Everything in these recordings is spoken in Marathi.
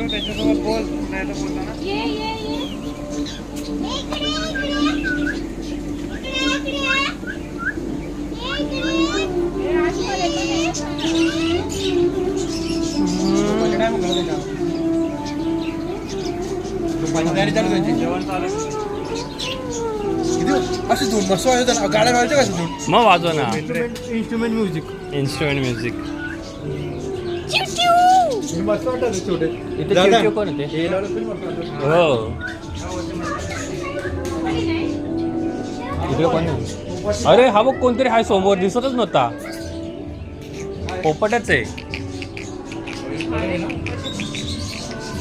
त्याच्यासोबत बोल नाही तर बोलता असं धून मस्त वाजवतं गाड्या वाजवतं का धून मग वाजवा ना. इंस्ट्रुमेंट म्युझिक मस्त वाटतं छोटे इथे चिवचिव कोण होते? हो इकडे कोण नाही. अरे हा बघ कोणतरी हाय समोर दिसतच नव्हता. पोपटच आहे.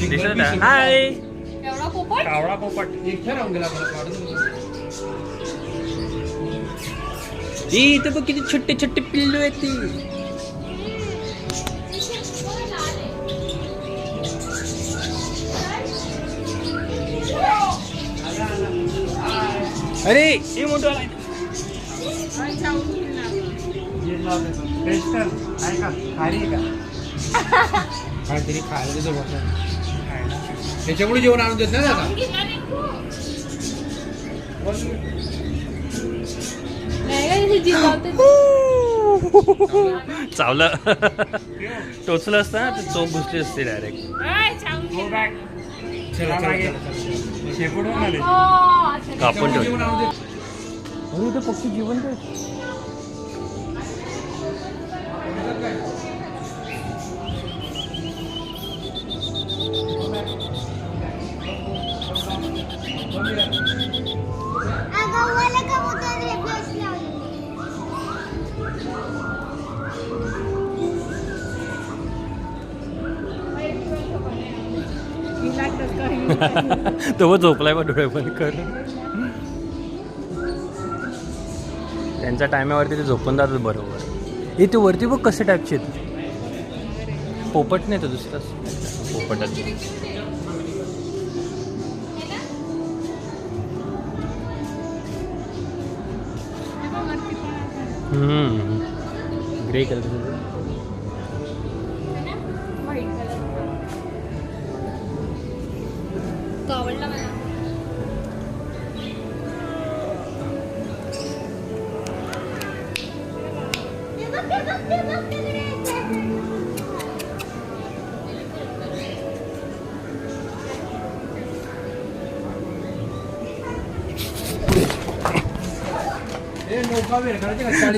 दिसत हाय कावळा पोपट. इथे बघ किती छोटे छोटे पिल्लू आहेत ती. अरे हे मोठं काहीतरी खायला देतो त्याच्यामुळे जेवण आणून देत नाही ना. चावलं टोचलं असतं ना तर चोप घुसली असते डायरेक्ट. कापून ठेवलं. अरे इथे पक्षी जिवंत आहेत. तो झोपलाय बा डोळे बंद कर. त्यांच्या टायमावरती ते झोपून जातात बरोबर. इथे वरती बघ कसे टाईपचे आहेत. पोपट नाही तर दुसराच पोपटच. Grey colour. आवडला मला.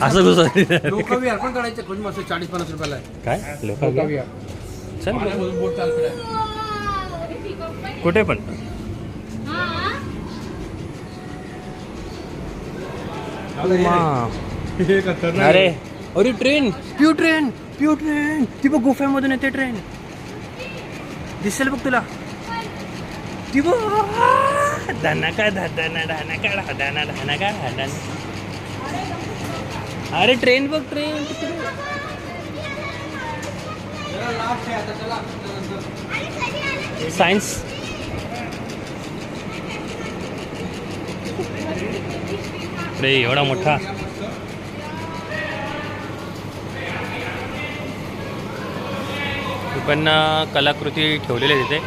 असं घुस लोकाविहार पण काढायचे म्हणजे मस्त 40-50 रुपयाला आहे. काय लोकाविहार चल बोट चालतं. कुठे पण अरे अरे ट्रेन प्यू ट्रेन ती बघ गुफांमधून येते ट्रेन. दिसेल बघ तुला ती बघ. धनाका धना ढानाका ढाना ढानाका ढाना. अरे ट्रेन बघ ट्रेन. सायन्स अरे एवढा मोठा. पण कलाकृती ठेवलेली आहे तिथे.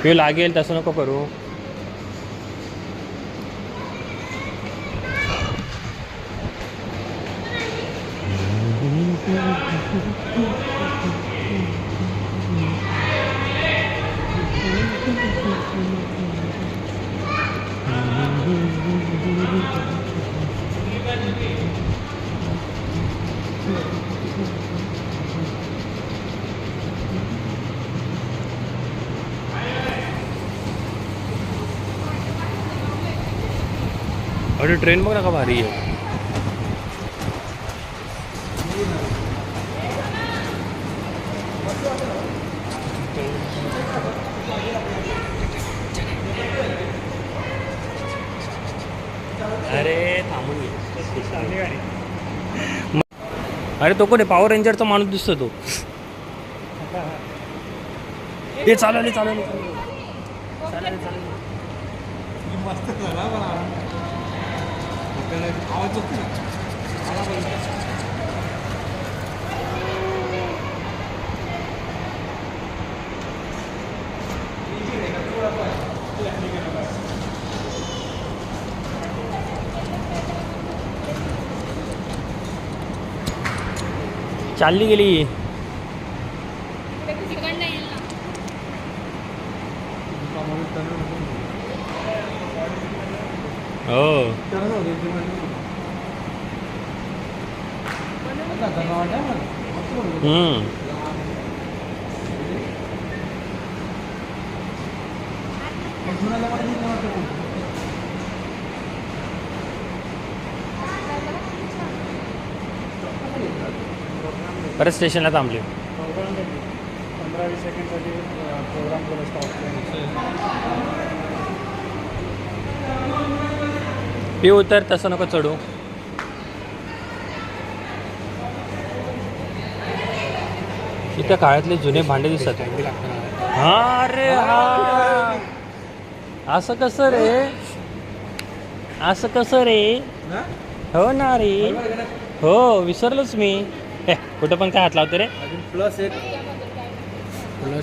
हे लागेल तसं नको करू. अरे ट्रेन बघ ना का भारी आहे. थांबून अरे तो कोण आहे पॉवर रेंजरचा माणूस दिसतो तो हे चालवले मस्त झाला आवाज येतो ना. चालली गेली हो परत स्टेशनला थांबले 15-20 सेकंडसाठी प्रोग्राम केला स्टॉप. पी उतर तसं नको चढू इथं काळातले जुने भांडे दिसतात हा अरे हा असं कसं रे हो ना रे हो विसरलोच मी कुठं पण काय हात लावतो रे प्लस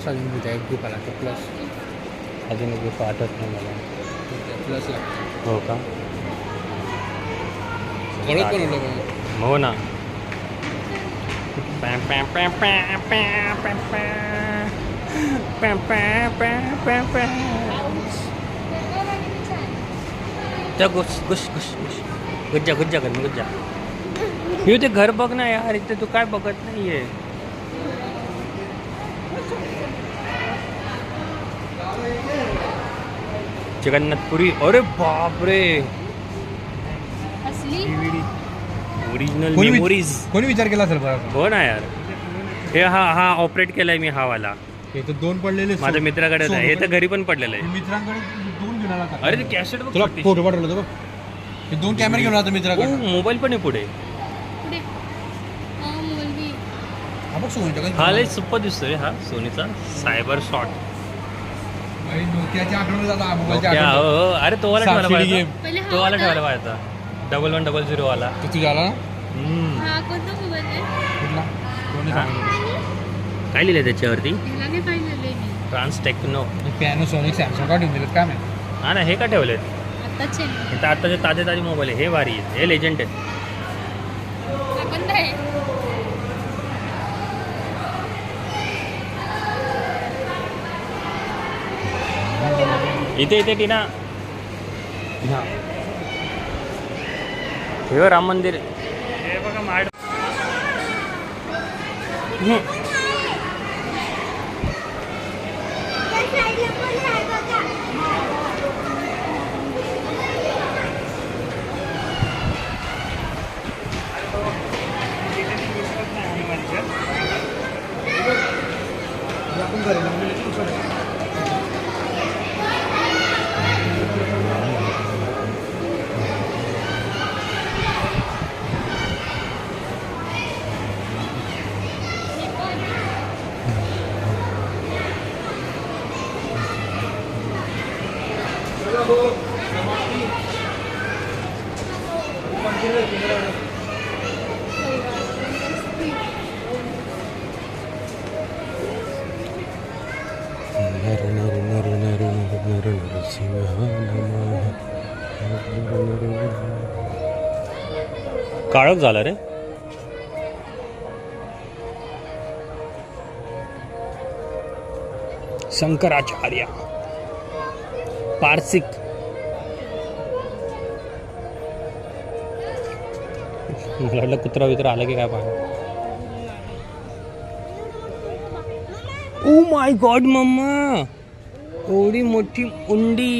अजून एक ग्रुप आला तर प्लस अजून एक गोष्ट आठवत नाही मला प्लस हो का हो ना गुज्जा ते घर बघ ना यार इथे तू काय बघत नाहीये जगन्नाथपुरी अरे बापरे ओरिजिनल मेमोरीज कोणी विचार केला असेल बरं हो ना यार हे हा ऑपरेट केलाय मी हा वाला हे तर 2 पडलेले माझ्या मित्राकडे आहे. हे तर घरी पण पडलेलं आहे मित्रांकडे 2 घेऊन आला अरे ते कॅसेट बघ तुला फोटो पाठवला होता बघ हे 2 कॅमेरे घेऊन आला मित्राकडे मोबाईल पण आहे पुढे हा बघ सोनीचा हा लय सुपर दिसतोय हा सोनीचा सायबर शॉट नोकियाच्या आठवण जाता मोबाईलच्या हो आठवण हो. अरे तो वाला ठेवायला सापशिडी पाहिजे पहिले तो वाला ठेवायला पाहिजे 1100 वाला तो तुझ्या आला ना हा कोणता मोबाईल आहे कुठला कोणी हा. सांगितलं काय लिहिलंय त्याच्यावरती मला नाही पाहिलेलं आहे मी ट्रान्स टेक्नो पॅनासॉनिक सॅमसंग का ठेवून दिलेत काय माहिती हा ना हे का ठेवलेत आत्ताच आहे हे तर आत्ताचे ताजे मोबाईल आहे हे भारी आहे हे लेजंड आहेत हा कोणता आहे इथे टीना हे राम मंदिर हे बघा माड काळोख झाला रे शंकराचार्य पारसिक मला वाटलं कुत्रा वित्रा आला की काय पाहिजे ओ माय गॉड मम्मा एवढी मोठी उंडी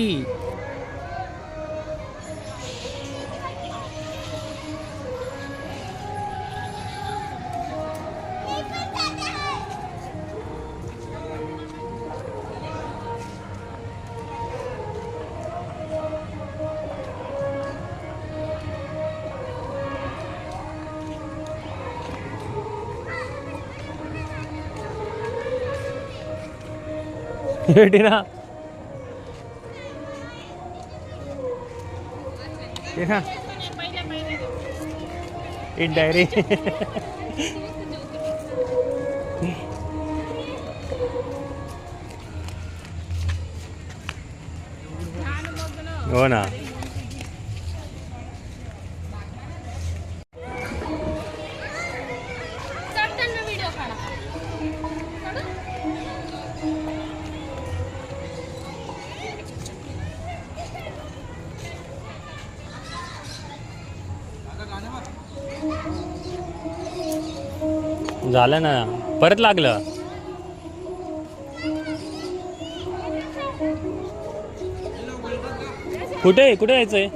टीना टीना इन डायरी हो ना. चढताना व्हिडिओ काढा. झालं ना परत लागलं. कुठे कुठे यायचंय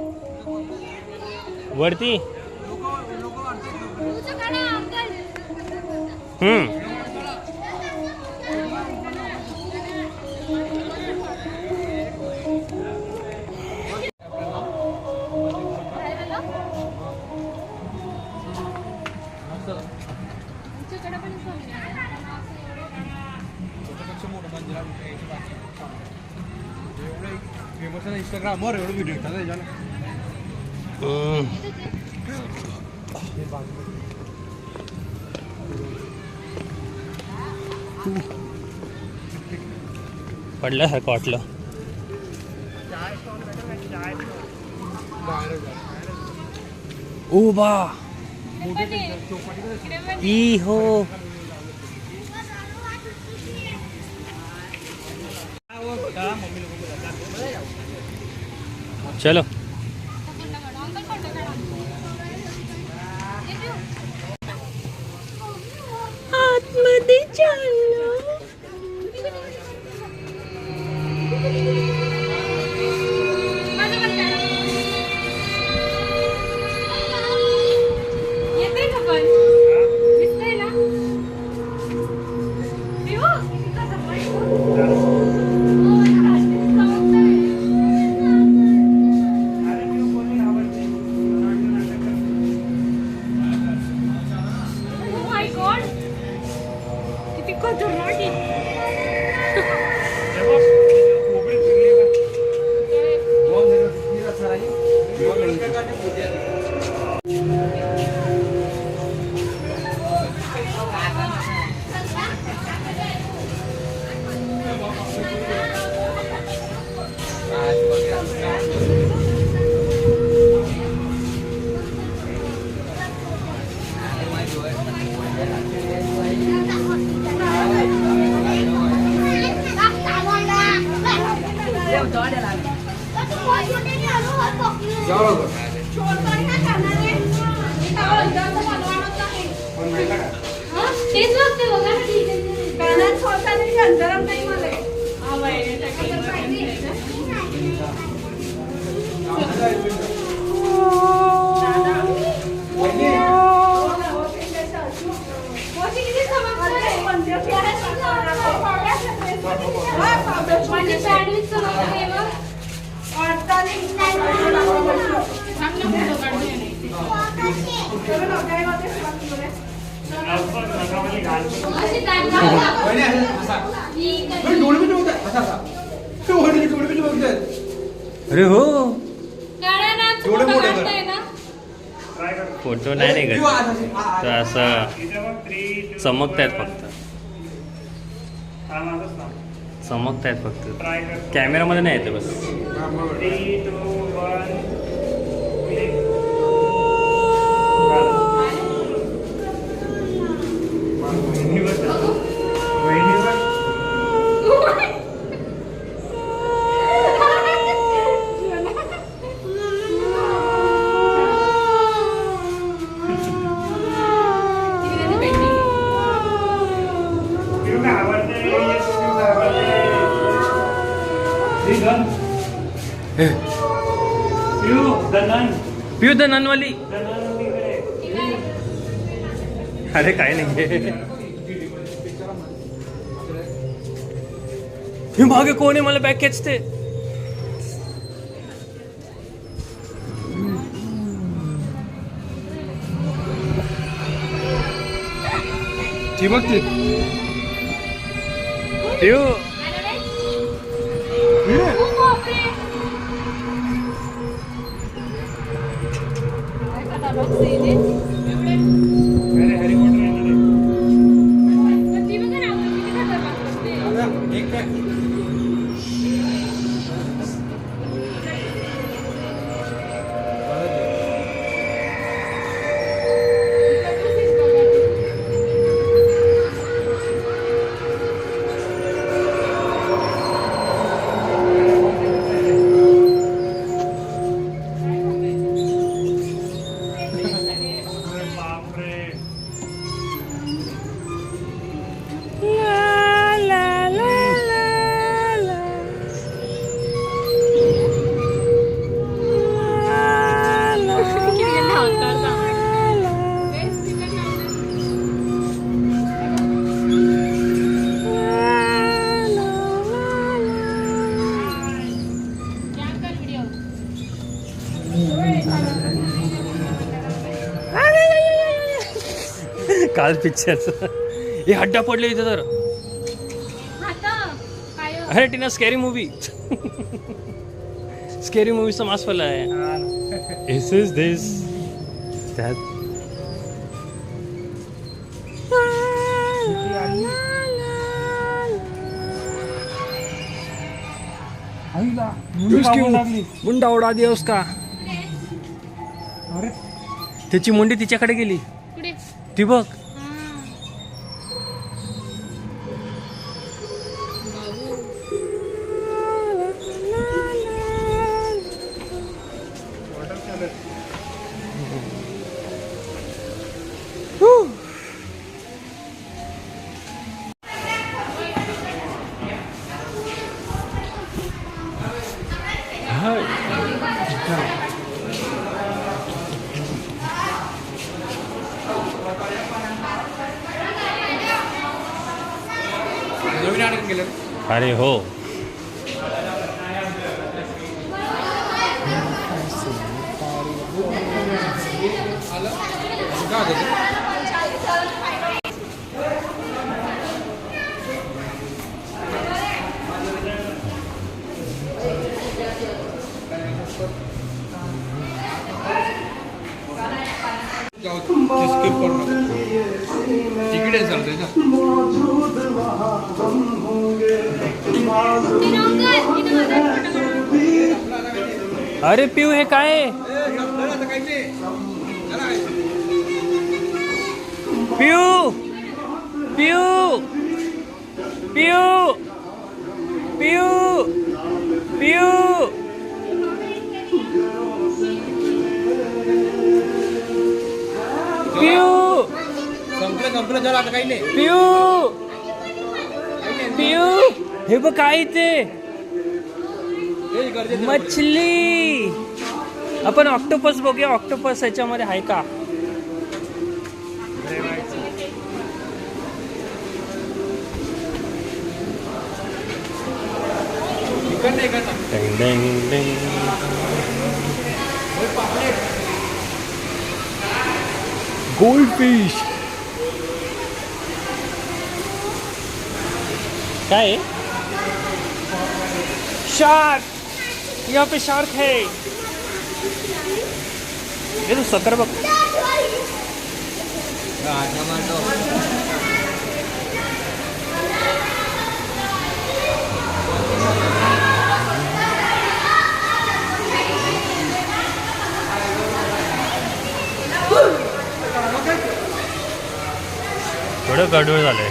वरती. तुझं काढा अंकल. तुमच्याकडे पण फेमस आहे इंस्टाग्रामवर एवढं व्हिडिओ येतात त्याच्यानं. पडल्यासारखं वाटलं. ओ बा ई हो. चलो आतमध्ये चाललो. येते का पण दिसतंय ना. किती खतरनाक आहे. तेच लागते बघा ना. ठीक आहे कानात सोडता नाही अंतरम नाही मला. अरे हो एवढे मोठे कर. फोटो नाही निघत तर असं चमकतायत फक्त. चमकतायत फक्त कॅमेरामध्ये नाही येते बस. पिऊ द ननवाली. अरे काय नाही. हे मागे कोण आहे मला बॅग खेचते. ती बघ ती. पिऊ काल पिक्चरचं हे हड्डा पडले इथं तर. अरे टीना स्कॅरी मूवी स्कॅरी मूवीचा मास पडला आहे. इस इज दिस त्यात मुंडा उडा दिया उसका. अरे त्याची मुंडी तिच्याकडे गेली ती बघ. नवीन आणून गेलं. अरे हो स्किप करू नका. तिकडे चालतंय ना. अरे पिऊ हे काय आहे? पिऊ पिऊ पिऊ पिऊ पिऊ पिऊ संपलं जरा आता काही नाही. पिऊ पिऊ हे बघ काय ते मछली. आपण ऑक्टोपस बघूया. ऑक्टोपस याच्यामध्ये आहे का? गोल्ड फिश क्या है? शार्क. यहाँ पे शार्क है. ये तो सकर बघ. थोडं गडबड झालंय.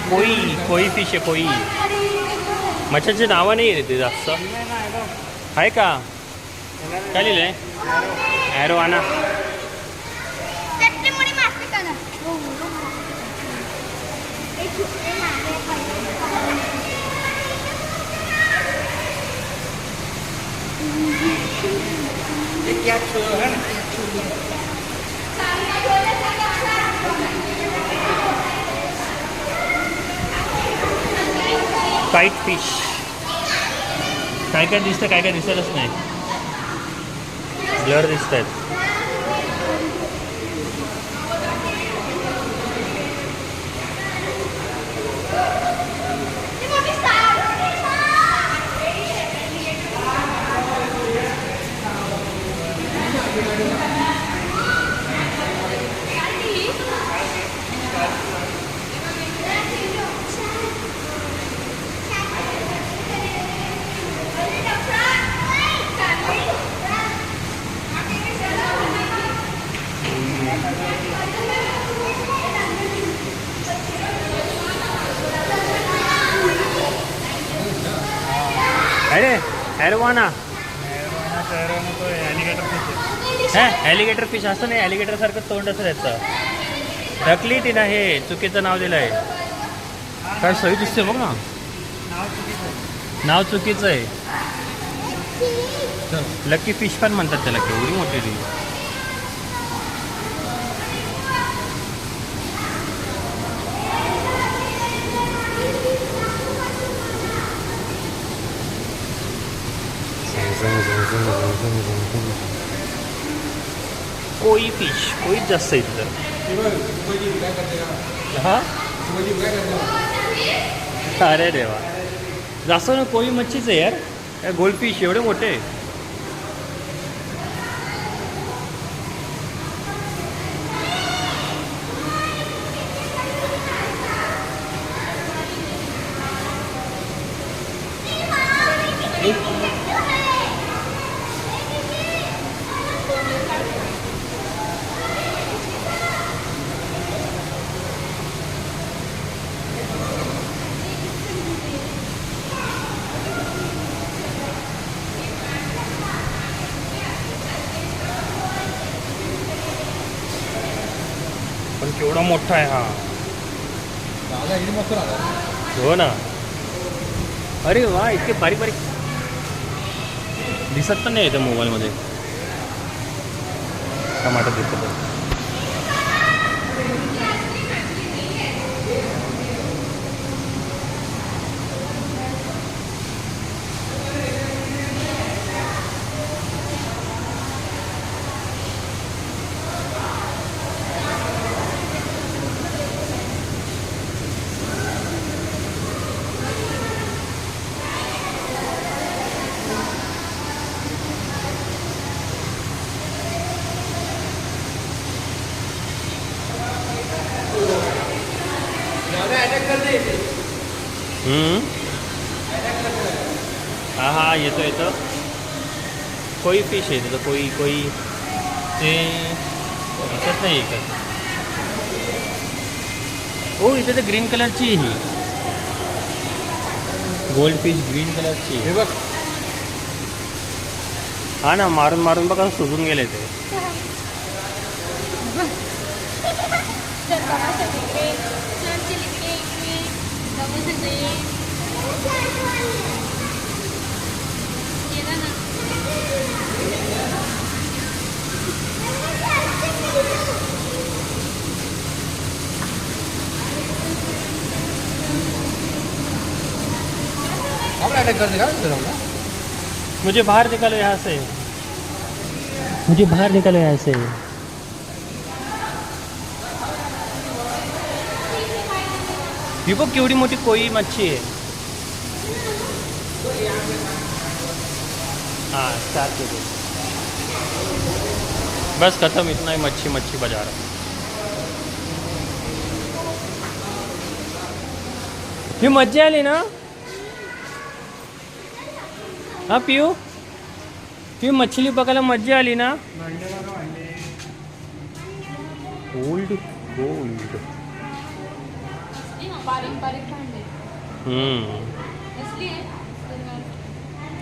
कोई फिश आहे. कोई मच्छाचे नावं नाही आहे ते जास्त. आहे का? काय लिहिलंय? ॲरो आणा. Kite fish. काय काय दिसतं काय काय दिसतच नाही. ब्लर दिसत आहेत. अरे एरवाना ॲलिगेटर फिश असं नाही, ॲलिगेटर सारखं तोंड असं त्याचं. ढकली ती ना, हे चुकीचं नाव दिलं आहे. काय सही दिसते बघ ना, नाव चुकीचं आहे. लकी फिश पण म्हणतात त्याला, केवढी मोठी ती. कोई फिश, कोई जास्त आहे तिथं. हा अरे देवा, जास्त ना कोई मच्छीच आहे यार. गोल्ड फिश एवढे मोठे. पण केवढा मोठा आहे हा. हो ना. अरे वा, इतके बारीक बारीक दिसत पण नाही येतं मोबाईलमध्ये. टमाटर दिसत. हा हा, येतो येतो. कोई फिश आहे तिथं, कोई कोई ते दिसत नाही एकच. हो, इथे तर ग्रीन कलरची आहे ही गोल्ड फिश, ग्रीन कलरची. हे बघ, हा ना, मारून मारून बघा सुजून गेले ते. आपण अटॅक करते का? मुझे बाहर निकालो यहाँ से, मुझे बाहर निकालो यहाँ से. ही बघ केवढी मोठी कोई मच्छी आहे. हाँ, 4 किलो. बस खत्म, इतना ही मच्छी मच्छी बाजार. ही मज्जा आली ना. हाँ पिऊ, ही मछली बघायला मज्जा आली ना. Gold gold. बारीक बारीक भांडे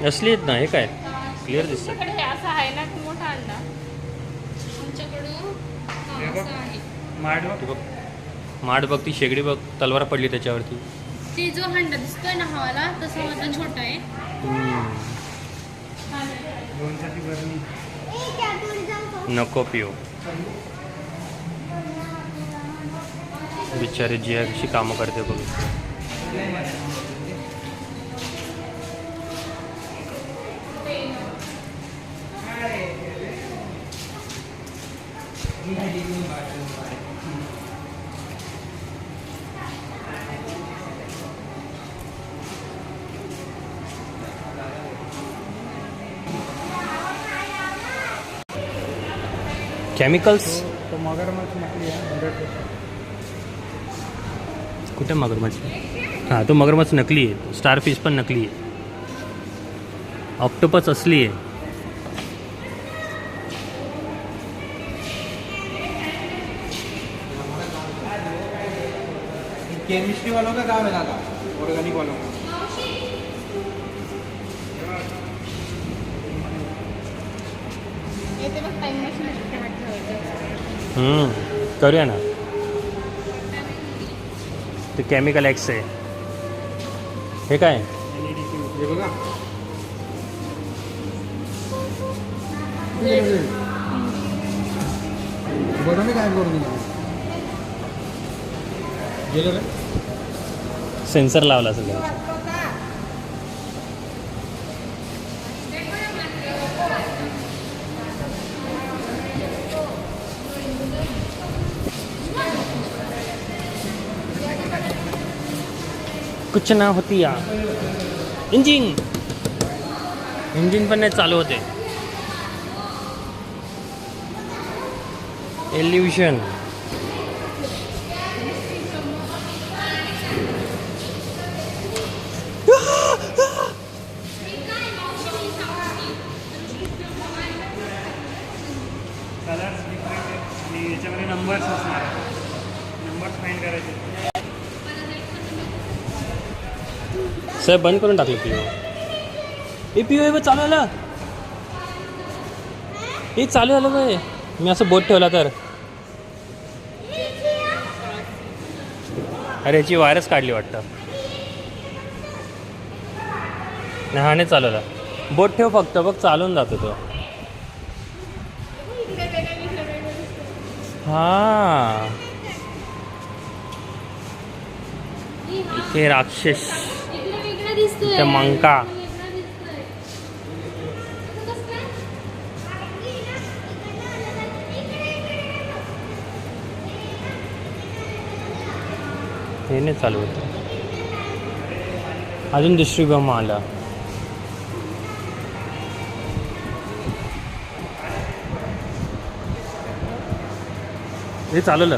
असली आहेत ना. हे काय क्लिअर दिसतं. आमच्याकडे असा आहे ना मोठा अंडा. आमच्याकडं असं आहे. माठ बघ, ती शेगडी बघ, तलवार पडली त्याच्यावरती. ते जो हंडा दिसतोय ना हवाला, तसा माझा छोटा आहे. नको पिऊ. बिचारी जी आहे कशी कामं करते बघ. केमिकल्स. तो मगरमच्छ नकली है 100%. कुठे मगरमच्छ? हां, तो मगरमच्छ नकली आहे. स्टारफिश पण नकली आहे. ऑक्टोपस असली आहे. केमिस्ट्री वालों का काम है दादा, ऑर्गेनिक वालों का. येते बघ टाइम मशीन ठेवायचं. करूया ना. ते केमिकल एक्स आहे. हे काय हे बघा बरं मी काय करून दिलं गेलं रे. सेन्सर लावला असेल त्याला. कुछ ना होती या इंजिन पण नाही चालू होते. एल्युशन याच्यामध्ये नंबर्स असणार. नंबर्स फाइंड करायचे. साहेब बंद करून टाकलं पी ओ. पी ओ चालू आलं. हे चालू आलं बाय. मी असं बोट ठेवला तर. अरे याची वायरच काढली वाटतं. नाही हा नाही चालवला. बोट ठेव फक्त बघ चालून जातो तो. हा इथे राक्षस इथे मंका. हे नाही चालू होतं. अजून दुसरी बॉम्ब आला. हे चालवलं.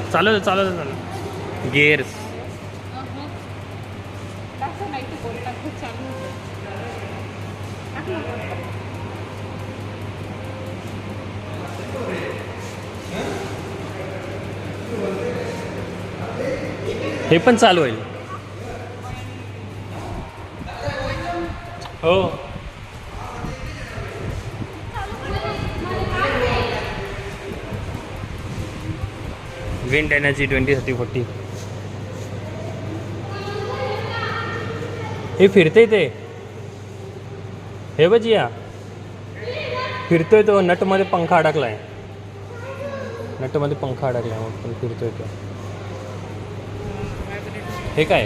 गेअर्स हे पण चालू होईल. हो विंड एनर्जी 2030-40. हे फिरते ते. हे बजिया फिरतोय तो. नटमध्ये पंखा अडकलाय. मग पण फिरतोय तो. हे काय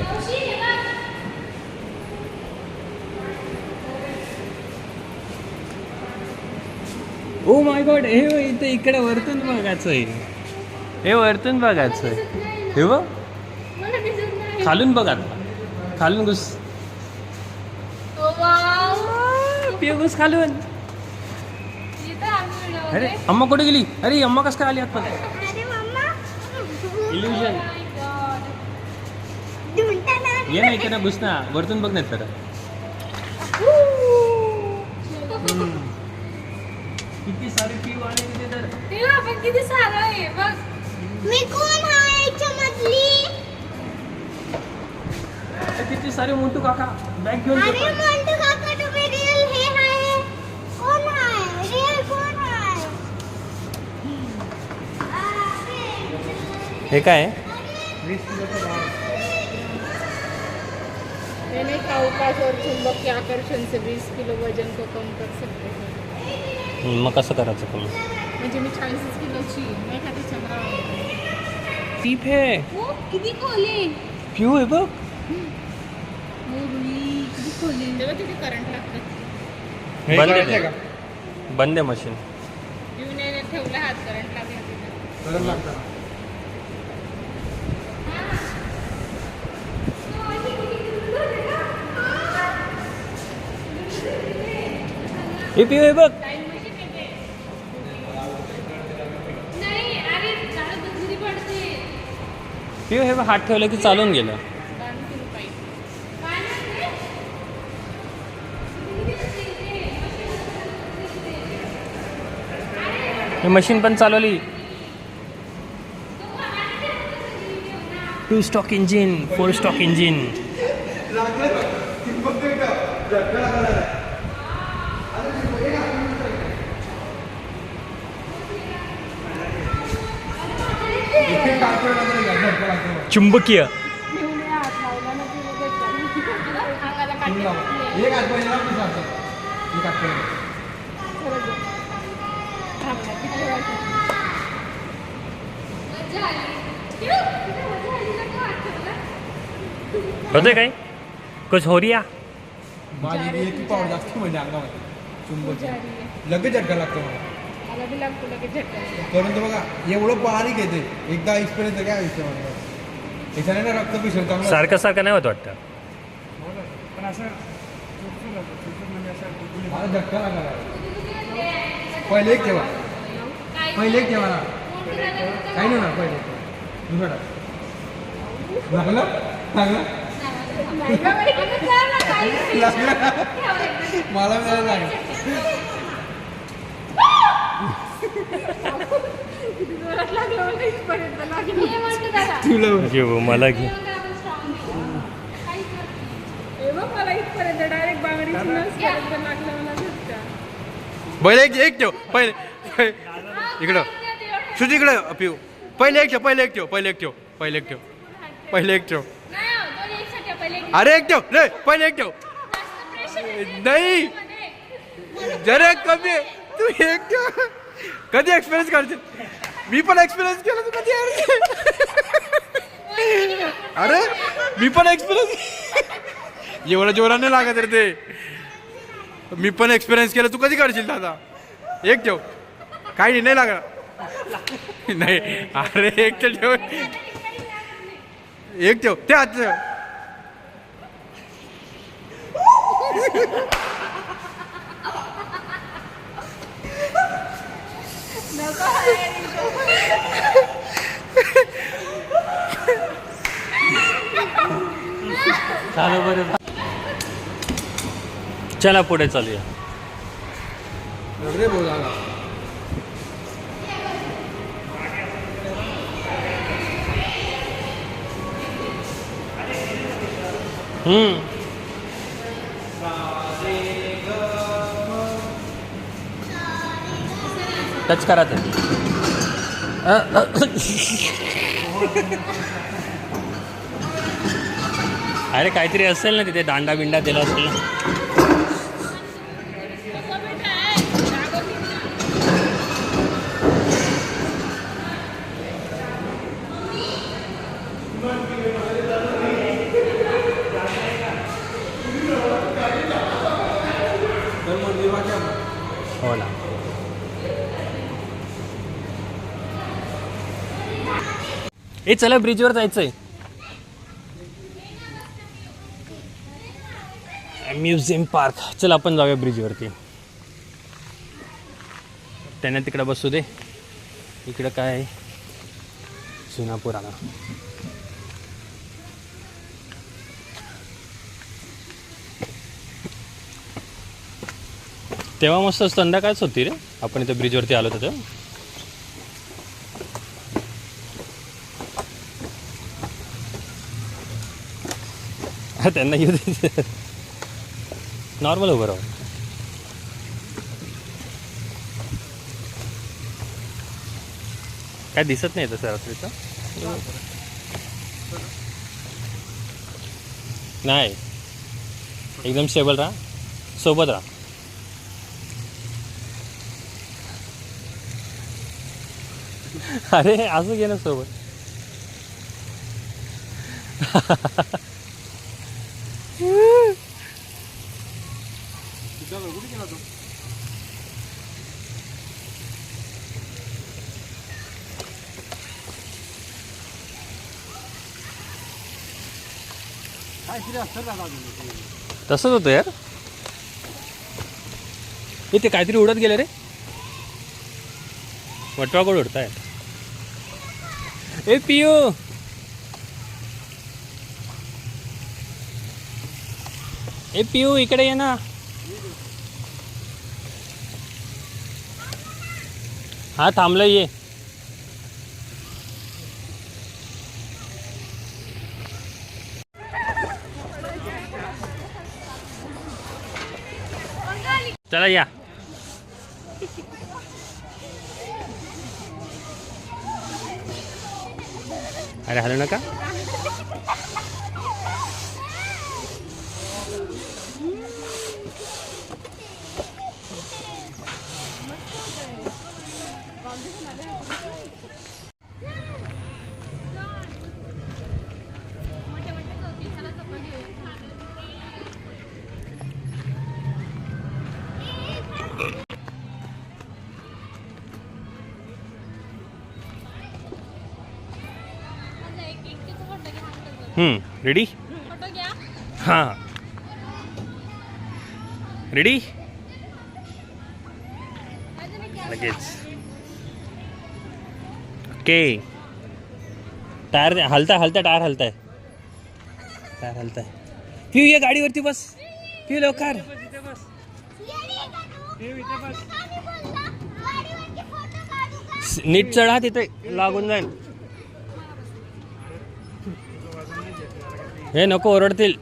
ओ माय गॉड. हे इथे इकडे वरतून बघायचं आहे. हे वरतून बघायचं आहे. हे बघ खालून बघा. खालून घुस. पिऊ घुस खालून. अरे अम्मा कुठे गेली. अरे अम्मा कसं काय आली आतमध्ये. इल्युजन. ये ना इकडे घुस ना. वरतून बघ नाही तर. किती सारे पिऊ आले तिथे तर. आपण किती सारं आहे बघ. मी कोण आहे याच्यामधली. किती सारे मोठू काका बॅग घेऊन. अरे मोठू काका तुम्ही रिअल हे आहे. कोण आहे रिअल कोण आहे. हे काय मैंने अवकाश और चुंबक के आकर्षण से 20 किलो वजन को कम कर सकते हैं. मग कसं करायचं तुम्ही. म्हणजे मी 40 किलोची मी एखादी चंद्रावर. टीप आहे. हो किती खोले. पिऊ आहे बघ. हो किती खोले. तेव्हा तिथे करंट लागतं. बंद आहे मशीन. पिऊने ठेवला हात करंट लागला. हे पिऊ आहे बघ. पिऊ हे हात ठेवलं की चालून गेलं. हे मशीन पण चालवली. 2 स्टॉक इंजिन 4 स्टॉक इंजिन. झटका लागतो. चुंबकीय. घेऊन या, हात लावला ना की लगेच जाईल. अंगाला काटे लावा. सुटले. एक हात पहिले लाव, दुसरा हात लाव. एक हात पहिले. खरंच आहे. थांबला, किती वेळा होतंय काय कुछ हो रिया. माझी एक पावड जास्त म्हणजे अंगामध्ये चुंबकी जारी आहे. लगेच झटका लागतो मला. मला बी लागतो लगेच झटका. करून तर बघा एवढं बारीक येते. एकदा एक्सपिरियन्स आहे काय आयुष्यामध्ये. याच्याने ना रक्त पिशव चांगलं सारखं सारखं नाही होत वाटतं. पण असं मला झटका लागला. पहिले एक ठेवा. पहिले एक ठेवा ना. काही नाही ना पहिले दुसरा लागलं लागलं मला मिळालं लागलं. किती जोरात लागलं मला इथपर्यंत लागलं. तुला घेऊ मला घे. हे बघ मला इथपर्यंत डायरेक्ट बांगडीची नसपर्यंत लागलं मला झटका. पहिले एक ठेव पहिले इकडं सुजी इकडं पिऊ. पहिले एक ठेव पहिले एक ठेव पहिले एक ठेव पहिले एक ठेव पहिले एक ठेव. अरे एक ठेव रे पहिले एक ठेव. नाही जरा कमी तू एक ठेव. कधी एक्सपिरियन्स करते. मी पण एक्सपिरियन्स केला तू कधी. अरे मी पण एक्सपिरियन्स एवढं जोराने लागत रे ते. मी पण एक्सपिरियन्स केलं तू कधी करशील दादा. एक ठेव काही नाही लागणार. नाही अरे एक तर ठेव. एक ठेव ते हात चालू बरं. चला पुढे चालूया. रे बोला. टच करा ते. अरे काहीतरी असेल ना तिथे दांडा बिंडा दिला असेल ना. हो ना. ए चला ब्रिजवर जायचंय. Museum park. चल आपण जाऊया ब्रिजवरती. त्यांना तिकडं बसू दे. इकडं काय आहे जुना पुराणा. तेव्हा मस्त संध्याकाळच होती रे आपण इथे ब्रिजवरती आलो होतो. त्यांना येऊ दे. नॉर्मल उभं राहू. काय दिसत नाही तसं रात्रीचं. नाही एकदम स्टेबल राहा. सोबत राहा. अरे असं घे ना सोबत. तसंच होतं यार. ते काहीतरी उडत गेलं रे. वटवागोड उडताय. ए पियू ए पियू इकडे ये ना. हा थांबलं ये. चला या. अरे हलू नका. रेडी. हां रेडी. लगेच. ओके. टायर हलता हलता टायर हलताय. टायर हलताय. पिऊ ये गाडीवरती बस. पिऊ लवकर. नीट चढा तिथे लागून जाईल. हे नको ओरडतील.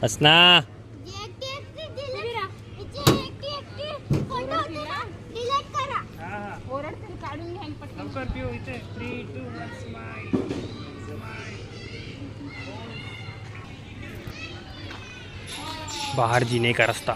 बस ना. बाहर जीने का रास्ता.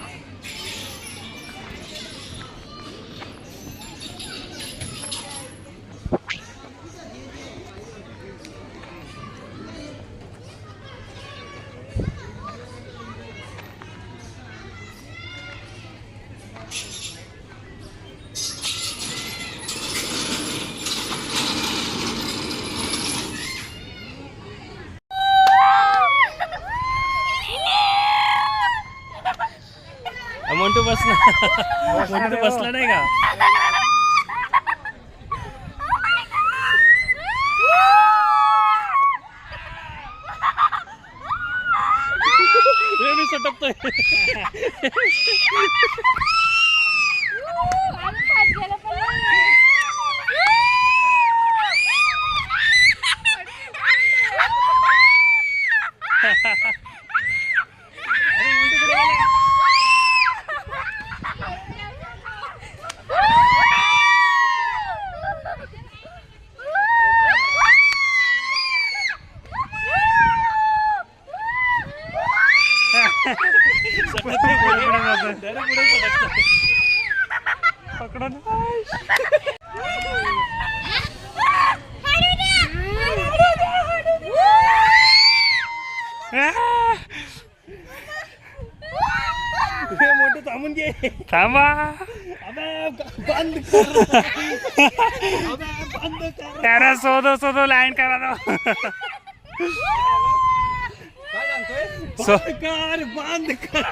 मोंटू बसला. मोंटू बसला नाही का. मी सटकतोय. मोठं थांबून घे. थांबा. बंद कर. त्याला शोधो शोधो लाईन करा. कर बंद कर.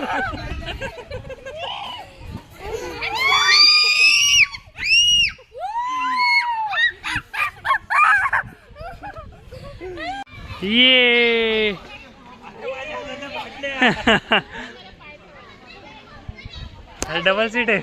ये डबल सीट आहे.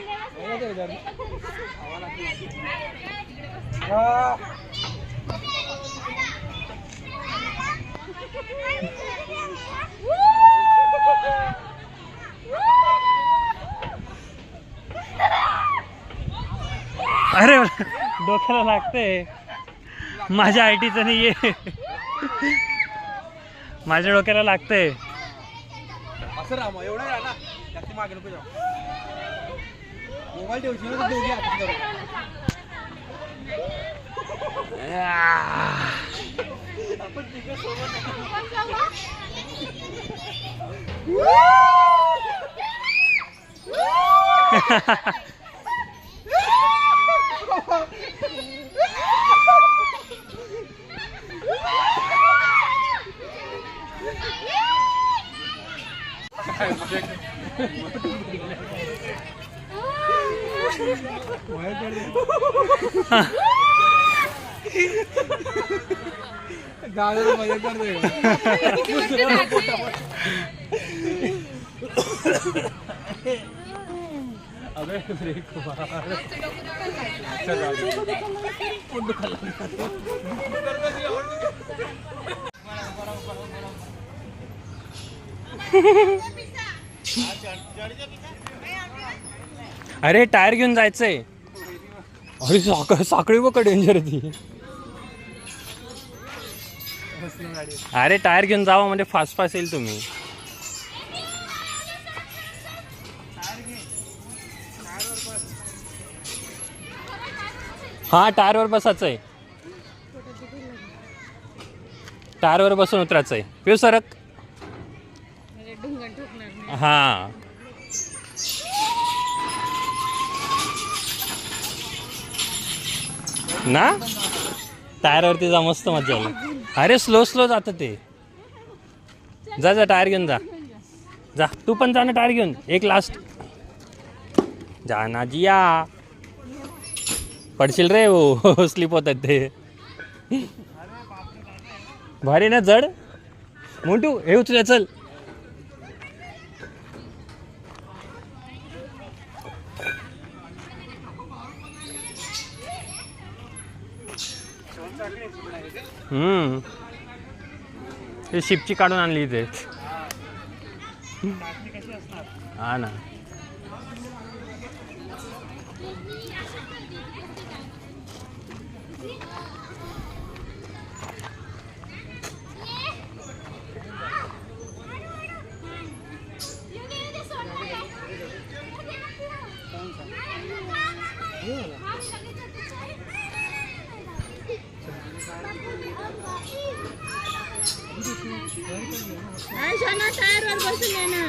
अरे डोक्याला लागते. माझ्या आयटीचं नाही आहे. माझ्या डोक्याला लागतंय. असं राम एवढं ना जास्त मागे नको जाऊ. मोबाईल ठेवशील ना दोघी हातात धरून. आपण तिघं सोबत. दादा मजा करतोय. अबे ब्रेक मार. अरे टायर घेऊन जायचंय. अरे साखळी बघ डेंजर ती. अरे टायर घेऊन जावा म्हणजे फास्ट फास्ट येईल तुम्ही. हा टायरवर बसायचंय. टायरवर बसून उतरायचंय. पिऊ सरक. म्हणजे ढुंगण ठोकणार नाही. हा ना टायरवरती जा मस्त मजा आली. अरे स्लो स्लो जातं ते. जा जा टायर घेऊन जा. जा तू पण जा ना टायर घेऊन. एक लास्ट. जा ना जिया. पडशील रे हो. स्लिप होतात ते. भारी ना जड. मोठू हे उचल चल. ते शिपची काढून आणली इथे. हा ना. आयशाना टायरवर बसून ये ना.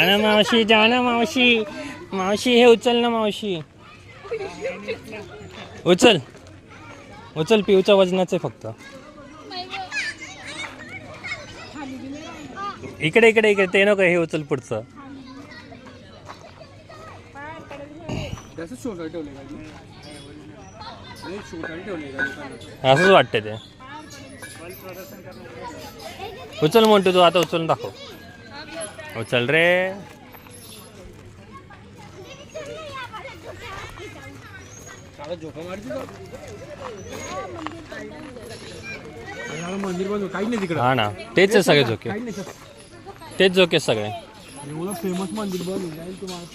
ना मावशी जा ना मावशी. मावशी हे उचल ना मावशी. उचल उचल. पिऊच्या वजनाच आहे फक्त. इकडे इकडे इकडे ते नको. हे उचल पुढचं. असंच वाटतं ते. उचल म्हणतो तू आता. उचलून दाखव. उचल रे. मंदिर बंद काही नाही तिकडे. हा ना तेच आहे सगळे झोके. तेच झोके सगळे. एवढं फेमस मंदिर बंद जाईल तुम्हाला.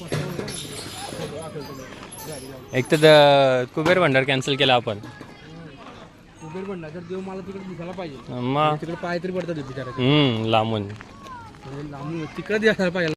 एक तर कुबेर भंडार कॅन्सल केला आपण. कुबेर भंडार तर देव मला तिकडे दिसायला पाहिजे. मग तिकडे पाय तरी पडतात बिचारा. लांबून लांबून तिकडे दिसायला पाहिजे.